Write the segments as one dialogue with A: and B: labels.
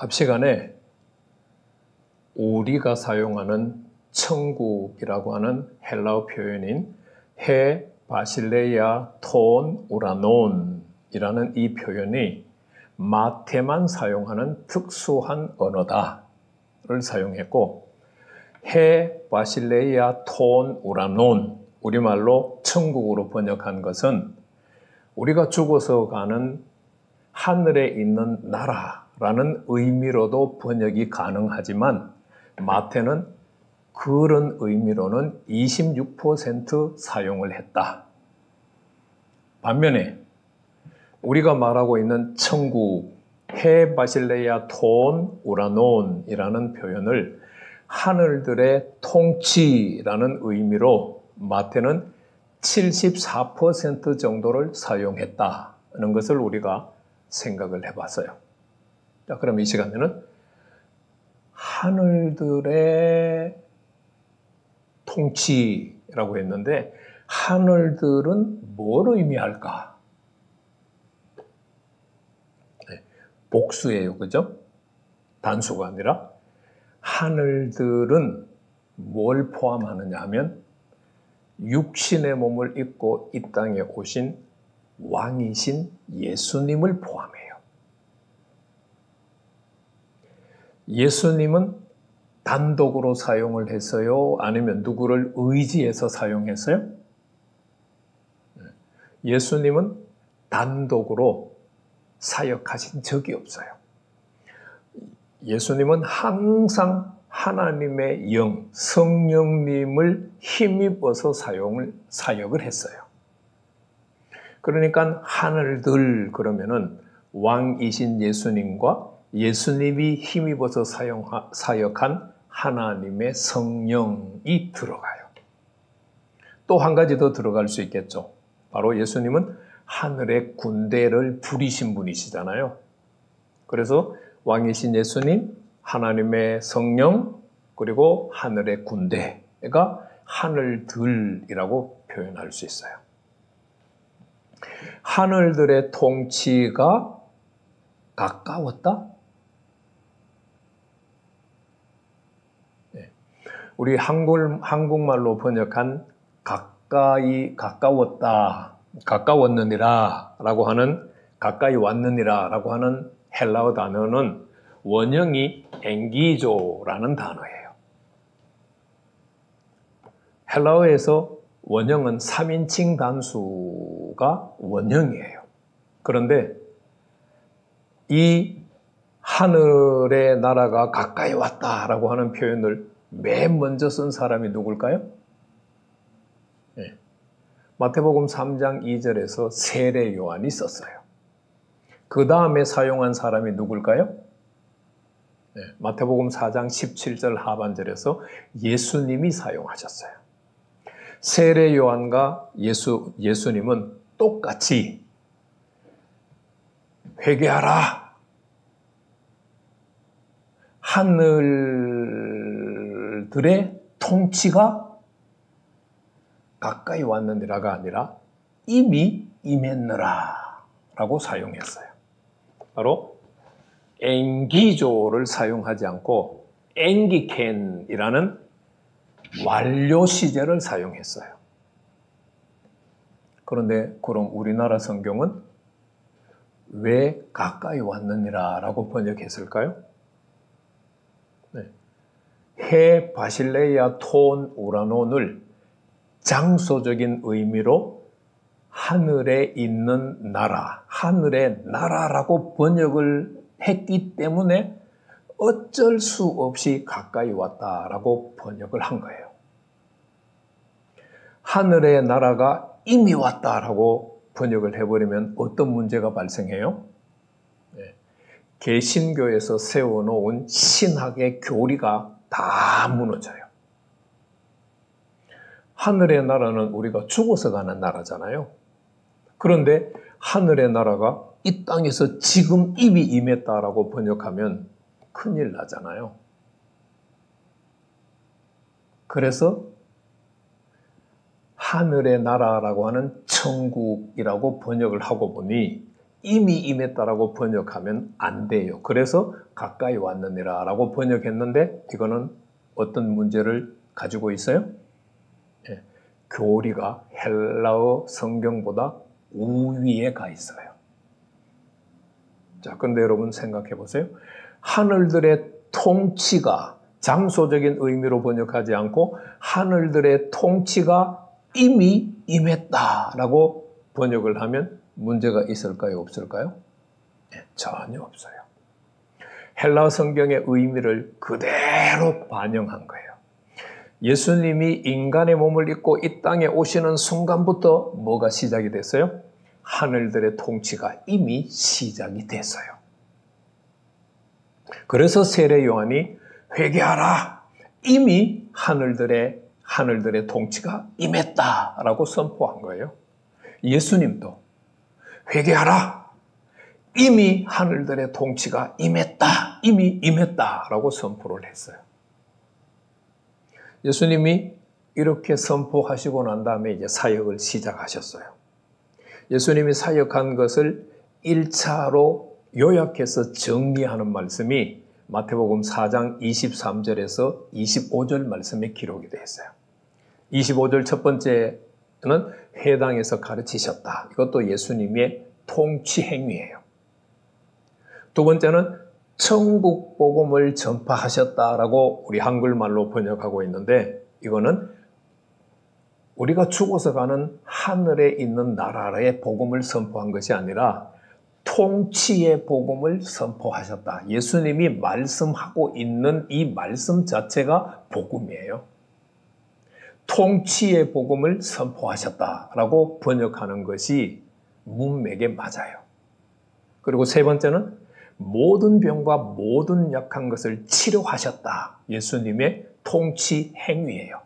A: 앞시간에 우리가 사용하는 천국이라고 하는 헬라어 표현인 헤 바실레ia 톤 우라논이라는 이 표현이 마태만 사용하는 특수한 언어다를 사용했고, 헤 바실레ia 톤 우라논, 우리말로 천국으로 번역한 것은 우리가 죽어서 가는 하늘에 있는 나라라는 의미로도 번역이 가능하지만 마태는 그런 의미로는 26% 사용을 했다. 반면에 우리가 말하고 있는 천국, 헤 바실레ia 톤 우라논이라는 표현을 하늘들의 통치라는 의미로 마태는 74% 정도를 사용했다는 것을 우리가 생각을 해봤어요. 자, 그럼 이 시간에는 하늘들의 통치라고 했는데 하늘들은 뭘 의미할까? 네, 복수예요, 그죠? 단수가 아니라 하늘들은 뭘 포함하느냐 하면 육신의 몸을 입고 이 땅에 오신 왕이신 예수님을 포함해요. 예수님은 단독으로 사용을 했어요? 아니면 누구를 의지해서 사용했어요? 예수님은 단독으로 사역하신 적이 없어요. 예수님은 항상 하나님의 영, 성령님을 힘입어서 사역을 했어요. 그러니까 하늘들 그러면은 왕이신 예수님과 예수님이 힘입어서 사역한 하나님의 성령이 들어가요. 또 한 가지 더 들어갈 수 있겠죠. 바로 예수님은 하늘의 군대를 부리신 분이시잖아요. 그래서 왕이신 예수님, 하나님의 성령, 그리고 하늘의 군대가 하늘들이라고 표현할 수 있어요. 하늘들의 통치가 가까웠다? 네. 우리 한국말로 번역한 가까이 가까웠다, 가까웠느니라 라고 하는 가까이 왔느니라 라고 하는 헬라어 단어는 원형이 엔기조라는 단어예요. 헬라어에서 원형은 3인칭 단수가 원형이에요. 그런데 이 하늘의 나라가 가까이 왔다라고 하는 표현을 맨 먼저 쓴 사람이 누굴까요? 네. 마태복음 3장 2절에서 세례 요한이 썼어요. 그 다음에 사용한 사람이 누굴까요? 네. 마태복음 4장 17절 하반절에서 예수님이 사용하셨어요. 세례 요한과 예수님은 똑같이 회개하라. 하늘들의 통치가 가까이 왔느니라가 아니라 이미 임했느라 라고 사용했어요. 바로 엔기조를 사용하지 않고 엔기켄이라는 완료 시제를 사용했어요. 그런데 그럼 우리나라 성경은 왜 가까이 왔느니라 라고 번역했을까요? 네. 헤 바실레ia 톤 우라논을 장소적인 의미로 하늘에 있는 나라, 하늘의 나라라고 번역을 했기 때문에 어쩔 수 없이 가까이 왔다라고 번역을 한 거예요. 하늘의 나라가 이미 왔다라고 번역을 해버리면 어떤 문제가 발생해요? 네. 개신교에서 세워놓은 신학의 교리가 다 무너져요. 하늘의 나라는 우리가 죽어서 가는 나라잖아요. 그런데 하늘의 나라가 이 땅에서 지금 이미 임했다라고 번역하면 큰일 나잖아요. 그래서 하늘의 나라라고 하는 천국이라고 번역을 하고 보니 이미 임했다라고 번역하면 안 돼요. 그래서 가까이 왔느니라 라고 번역했는데 이거는 어떤 문제를 가지고 있어요? 예, 교리가 헬라어 성경보다 우위에 가 있어요. 자, 그런데 여러분 생각해 보세요. 하늘들의 통치가 장소적인 의미로 번역하지 않고 하늘들의 통치가 이미 임했다라고 번역을 하면 문제가 있을까요? 없을까요? 네, 전혀 없어요. 헬라 성경의 의미를 그대로 반영한 거예요. 예수님이 인간의 몸을 입고 이 땅에 오시는 순간부터 뭐가 시작이 됐어요? 하늘들의 통치가 이미 시작이 됐어요. 그래서 세례 요한이 회개하라! 이미 하늘들의 통치가 임했다라고 선포한 거예요. 예수님도 회개하라! 이미 하늘들의 통치가 임했다! 이미 임했다라고 선포를 했어요. 예수님이 이렇게 선포하시고 난 다음에 이제 사역을 시작하셨어요. 예수님이 사역한 것을 1차로 요약해서 정리하는 말씀이 마태복음 4장 23절에서 25절 말씀에 기록이 되어 있어요. 25절 첫 번째는 회당에서 가르치셨다. 이것도 예수님의 통치 행위예요. 두 번째는 천국 복음을 전파하셨다라고 우리 한글말로 번역하고 있는데 이거는 우리가 죽어서 가는 하늘에 있는 나라의 복음을 선포한 것이 아니라 통치의 복음을 선포하셨다. 예수님이 말씀하고 있는 이 말씀 자체가 복음이에요. 통치의 복음을 선포하셨다라고 번역하는 것이 문맥에 맞아요. 그리고 세 번째는 모든 병과 모든 약한 것을 치료하셨다. 예수님의 통치 행위예요.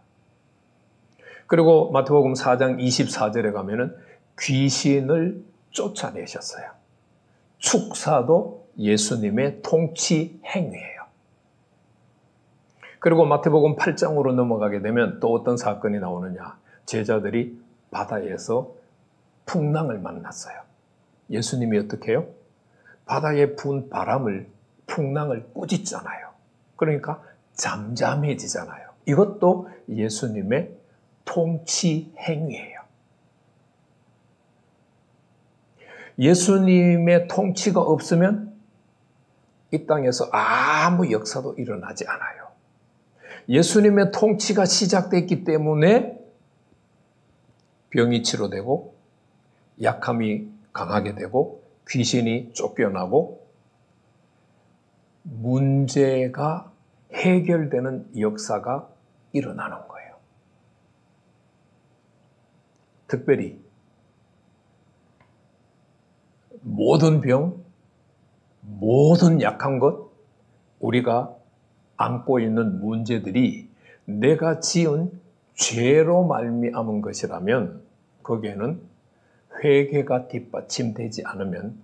A: 그리고 마태복음 4장 24절에 가면은 귀신을 쫓아내셨어요. 축사도 예수님의 통치 행위예요. 그리고 마태복음 8장으로 넘어가게 되면 또 어떤 사건이 나오느냐. 제자들이 바다에서 풍랑을 만났어요. 예수님이 어떻게 해요? 바다에 분 바람을, 풍랑을 꾸짖잖아요. 그러니까 잠잠해지잖아요. 이것도 예수님의 통치 행위예요. 예수님의 통치가 없으면 이 땅에서 아무 역사도 일어나지 않아요. 예수님의 통치가 시작됐기 때문에 병이 치료되고 약함이 강하게 되고 귀신이 쫓겨나고 문제가 해결되는 역사가 일어나는 거예요. 특별히 모든 병, 모든 약한 것, 우리가 안고 있는 문제들이 내가 지은 죄로 말미암은 것이라면 거기에는 회개가 뒷받침되지 않으면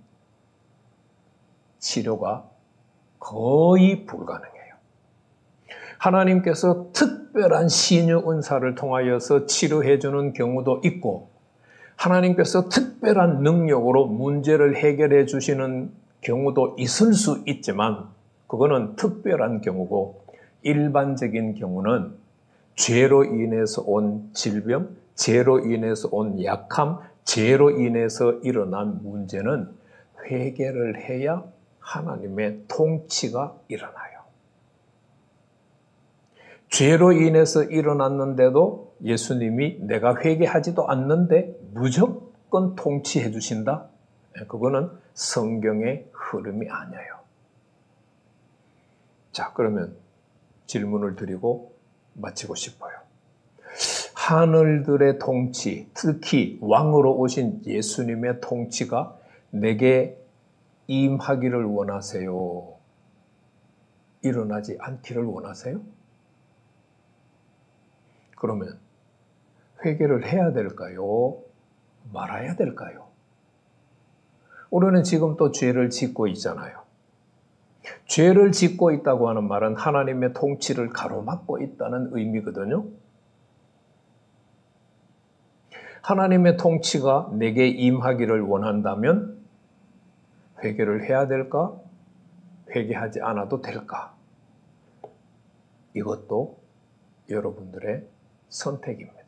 A: 치료가 거의 불가능해요. 하나님께서 특별한 신유 은사를 통하여서 치료해 주는 경우도 있고 하나님께서 특별한 능력으로 문제를 해결해 주시는 경우도 있을 수 있지만 그거는 특별한 경우고 일반적인 경우는 죄로 인해서 온 질병, 죄로 인해서 온 약함, 죄로 인해서 일어난 문제는 회개를 해야 하나님의 통치가 일어나요. 죄로 인해서 일어났는데도 예수님이 내가 회개하지도 않는데 무조건 통치해 주신다? 그거는 성경의 흐름이 아니에요. 자, 그러면 질문을 드리고 마치고 싶어요. 하늘들의 통치, 특히 왕으로 오신 예수님의 통치가 내게 임하기를 원하세요? 일어나지 않기를 원하세요? 그러면 회개를 해야 될까요? 말아야 될까요? 우리는 지금 또 죄를 짓고 있잖아요. 죄를 짓고 있다고 하는 말은 하나님의 통치를 가로막고 있다는 의미거든요. 하나님의 통치가 내게 임하기를 원한다면 회개를 해야 될까? 회개하지 않아도 될까? 이것도 여러분들의 선택입니다.